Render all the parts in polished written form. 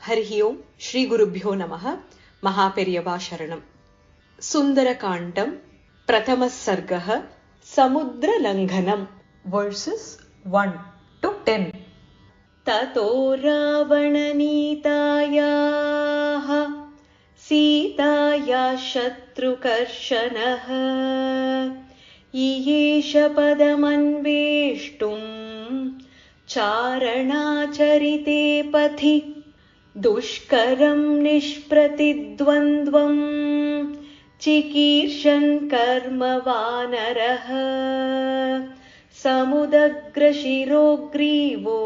हरिः ओम् श्रीगुरुभ्यो नमः। महापेरियवा शरणम्। सुन्दरकाण्डं प्रथमः सर्गः समुद्रलङ्घनम् वर्सेस् 1 to 10। ततो रावणनीतायाः सीताया शत्रुकर्षणः इयेष पदमन्वेष्टुं चारणाचरिते पथि दुष्करं निष्प्रतिद्वन्द्वं चिकीर्षन् कर्मवानरः समुदग्रशिरोग्रीवो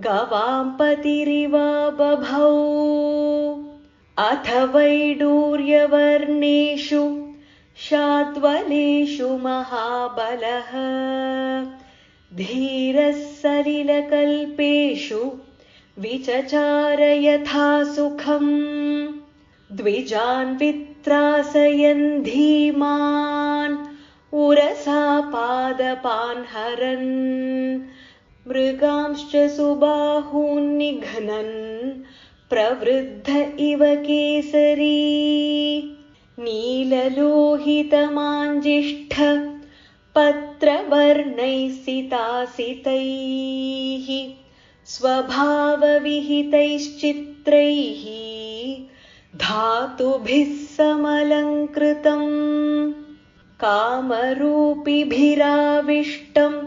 गवाम्पतिरिवा बभौ अथ वैडूर्यवर्णेषु शाद्वलेषु महाबलः धीरः सलिलकल्पेषु विचचार यथा सुखम् द्विजान् वित्रासयन् धीमान् उरसा पादपान् हरन् मृगांश्च सुबाहून् निघ्नन् प्रवृद्ध इव केसरी नीललोहितमाञ्जिष्ठ पत्रवर्णैः सितासितैः स्वभावविहितैश्चित्रैः धातुभिः समलङ्कृतम् कामरूपिभिराविष्टम्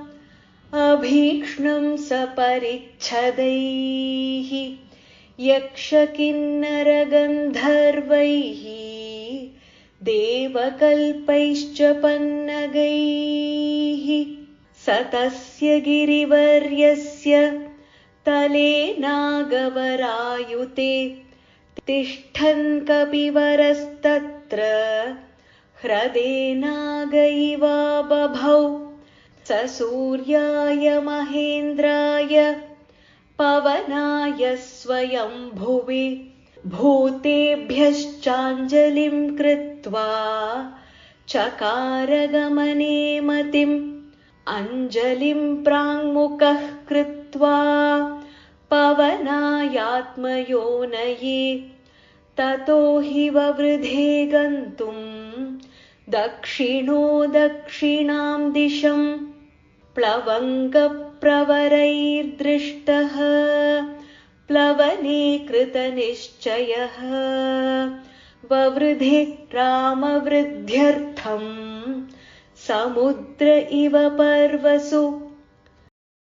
अभीक्ष्णं सपरिच्छदैः यक्षकिन्नरगन्धर्वैः देवकल्पैश्च पन्नगैः स तस्य गिरिवर्यस्य तले नागवरायुते तिष्ठन् कपिवरस्तत्र ह्रदेनागैवा बभौ स सूर्याय महेन्द्राय पवनाय स्वयंभुवे भूतेभ्यश्चाञ्जलिं कृत्वा चकारगमने मतिम् अञ्जलिं प्राङ्मुखः कृत्वा पवनायात्मयोनये ततो हि ववृधे गन्तुं दक्षिणो दक्षिणां दिशं प्लवङ्गप्रवरैर्दृष्टः प्लवने कृतनिश्चयः ववृधे रामवृद्ध्यर्थं समुद्र इव पर्वसु